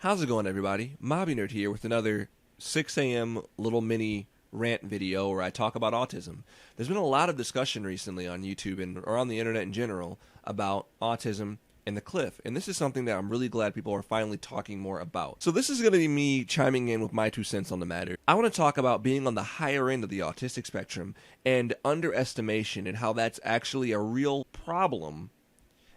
How's it going, everybody? Mobby Nerd here with another 6 a.m. little mini rant video where I talk about autism. There's been a lot of discussion recently on YouTube and or on the internet in general about autism and the cliff, and this is something that I'm really glad people are finally talking more about. So this is going to be me chiming in with my 2 cents on the matter. I want to talk about being on the higher end of the autistic spectrum and underestimation and how that's actually a real problem,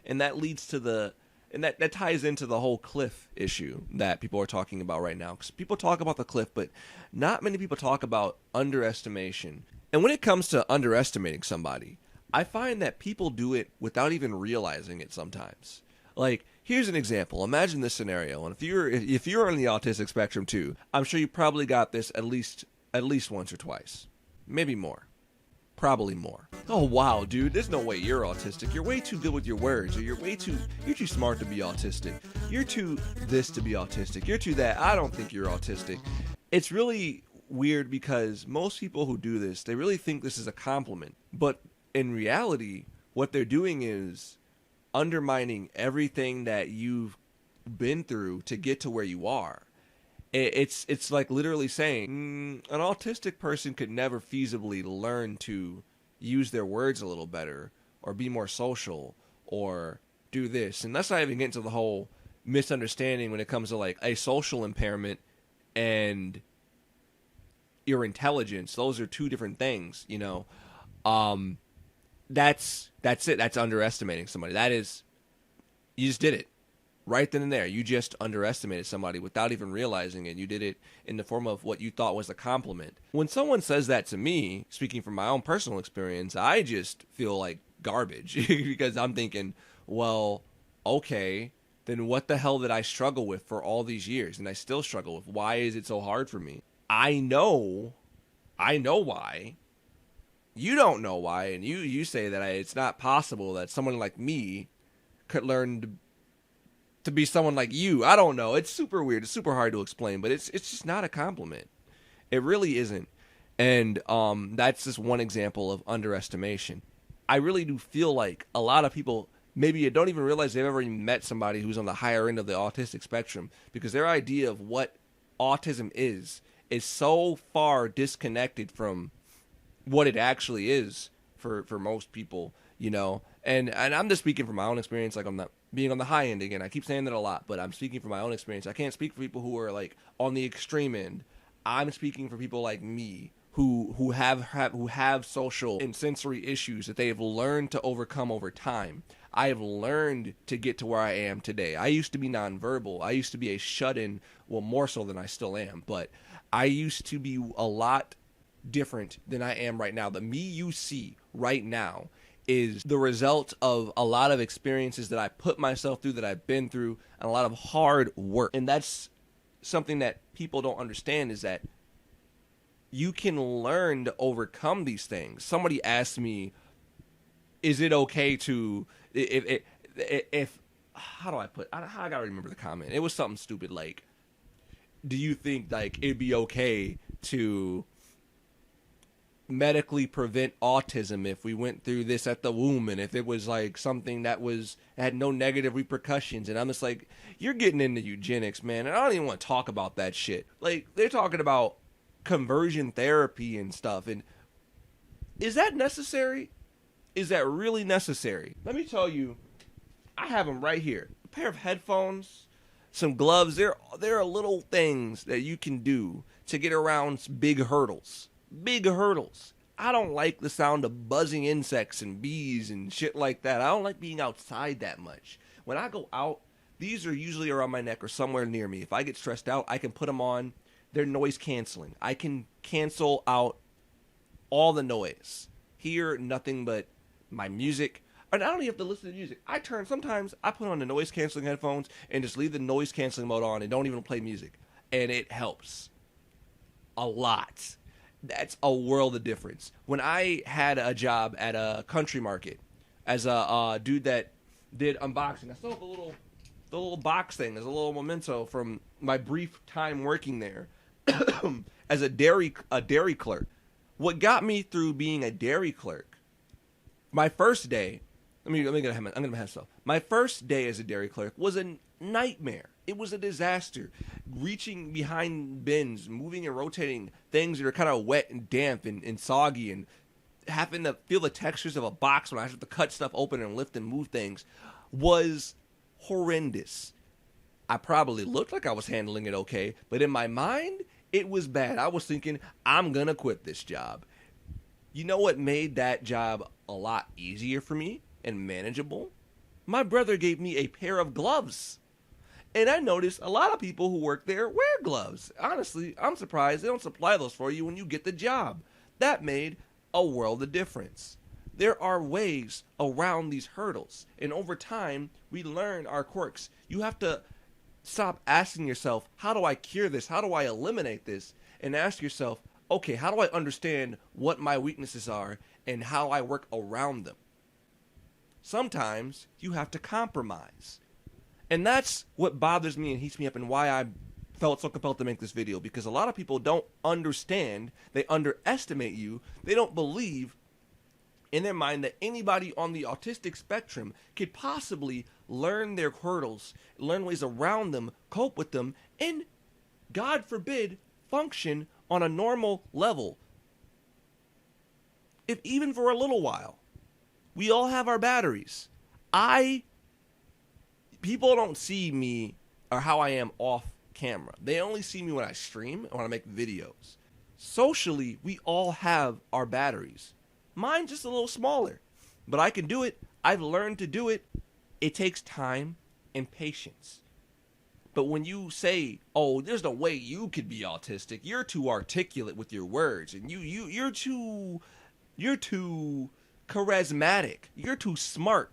and that leads to and that ties into the whole cliff issue that people are talking about right now. Because people talk about the cliff, but not many people talk about underestimation. And when it comes to underestimating somebody, I find that people do it without even realizing it sometimes. Like, here's an example. Imagine this scenario, and if you're on the autistic spectrum too, I'm sure you probably got this at least once or twice, maybe more. Probably more. Oh wow, dude, there's no way you're autistic. You're way too good with your words, or you're too smart to be autistic. You're too this to be autistic. You're too that. I don't think you're autistic. It's really weird because most people who do this, they really think this is a compliment. But in reality, what they're doing is undermining everything that you've been through to get to where you are. It's like literally saying an autistic person could never feasibly learn to use their words a little better or be more social or do this. And let's not even get into the whole misunderstanding when it comes to like a social impairment and your intelligence. Those are two different things, you know. That's it. That's underestimating somebody. That is, you just did it. Right then and there, you just underestimated somebody without even realizing it. You did it in the form of what you thought was a compliment. When someone says that to me, speaking from my own personal experience, I just feel like garbage because I'm thinking, well, okay, then what the hell did I struggle with for all these years? And I still struggle with. Why is it so hard for me? I know why. You don't know why, and you say that it's not possible that someone like me could learn to be someone like you. I don't know. It's super weird. It's super hard to explain, but it's just not a compliment. It really isn't. And that's just one example of underestimation. I really do feel like a lot of people maybe don't even realize they've ever even met somebody who's on the higher end of the autistic spectrum because their idea of what autism is so far disconnected from what it actually is for most people, you know. And I'm just speaking from my own experience, like I'm not being on the high end again. I keep saying that a lot, but I'm speaking from my own experience. I can't speak for people who are like on the extreme end. I'm speaking for people like me who have social and sensory issues that they have learned to overcome over time. I have learned to get to where I am today. I used to be nonverbal. I used to be a shut-in, well, more so than I still am, but I used to be a lot different than I am right now. The me you see right now is the result of a lot of experiences that I put myself through, that I've been through, and a lot of hard work. And that's something that people don't understand, is that you can learn to overcome these things. Somebody asked me, is it okay to, if how do I put, I gotta remember the comment. It was something stupid like, do you think like it'd be okay to medically prevent autism if we went through this at the womb, and if it was like something that had no negative repercussions? And I'm just like, you're getting into eugenics, man, and I don't even want to talk about that shit. Like, they're talking about conversion therapy and stuff, and is that necessary? Is that really necessary? Let me tell you, I have them right here. A pair of headphones, some gloves. There are little things that you can do to get around big hurdles. Big hurdles. I don't like the sound of buzzing insects and bees and shit like that. I don't like being outside that much. When I go out, these are usually around my neck or somewhere near me. If I get stressed out, I can put them on. They're noise canceling. I can cancel out all the noise. Hear nothing but my music. And I don't even have to listen to music. Sometimes I put on the noise canceling headphones and just leave the noise canceling mode on and don't even play music. And it helps a lot. That's a world of difference. When I had a job at a country market as a dude that did unboxing, I still have the little box thing as a little memento from my brief time working there as a dairy clerk. What got me through being a dairy clerk, my first day, I'm gonna have myself. My first day as a dairy clerk was nightmare. It was a disaster. Reaching behind bins, moving and rotating things that are kind of wet and damp and soggy, and having to feel the textures of a box when I have to cut stuff open and lift and move things was horrendous. I probably looked like I was handling it okay, but in my mind, it was bad. I was thinking, I'm going to quit this job. You know what made that job a lot easier for me and manageable? My brother gave me a pair of gloves. And I noticed a lot of people who work there wear gloves. Honestly, I'm surprised they don't supply those for you when you get the job. That made a world of difference. There are ways around these hurdles, and over time, we learn our quirks. You have to stop asking yourself, how do I cure this? How do I eliminate this? And ask yourself, okay, how do I understand what my weaknesses are and how I work around them? Sometimes you have to compromise. And that's what bothers me and heats me up, and why I felt so compelled to make this video, because a lot of people don't understand, they underestimate you, they don't believe in their mind that anybody on the autistic spectrum could possibly learn their hurdles, learn ways around them, cope with them, and, God forbid, function on a normal level. If even for a little while. We all have our batteries. People don't see me or how I am off camera. They only see me when I stream and when I make videos. Socially, we all have our batteries. Mine's just a little smaller, but I can do it. I've learned to do it. It takes time and patience. But when you say, oh, there's no way you could be autistic, you're too articulate with your words, and you're too charismatic, you're too smart.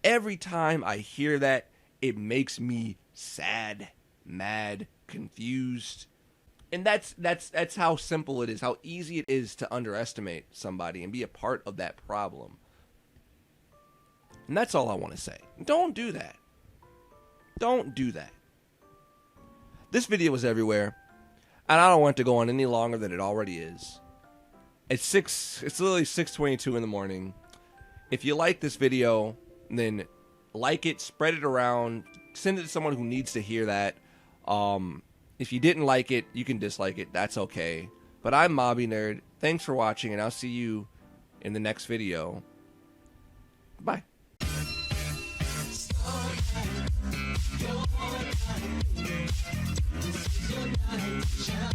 Every time I hear that, it makes me sad, mad, confused. And that's how simple it is, how easy it is to underestimate somebody and be a part of that problem. And that's all I want to say. Don't do that. Don't do that. This video is everywhere, and I don't want it to go on any longer than it already is. It's literally 6:22 in the morning. If you like this video, then like it, spread it around, send it to someone who needs to hear that. If you didn't like it, you can dislike it. That's okay. But I'm Mobby Nerd. Thanks for watching, and I'll see you in the next video. Bye. Your night to shine.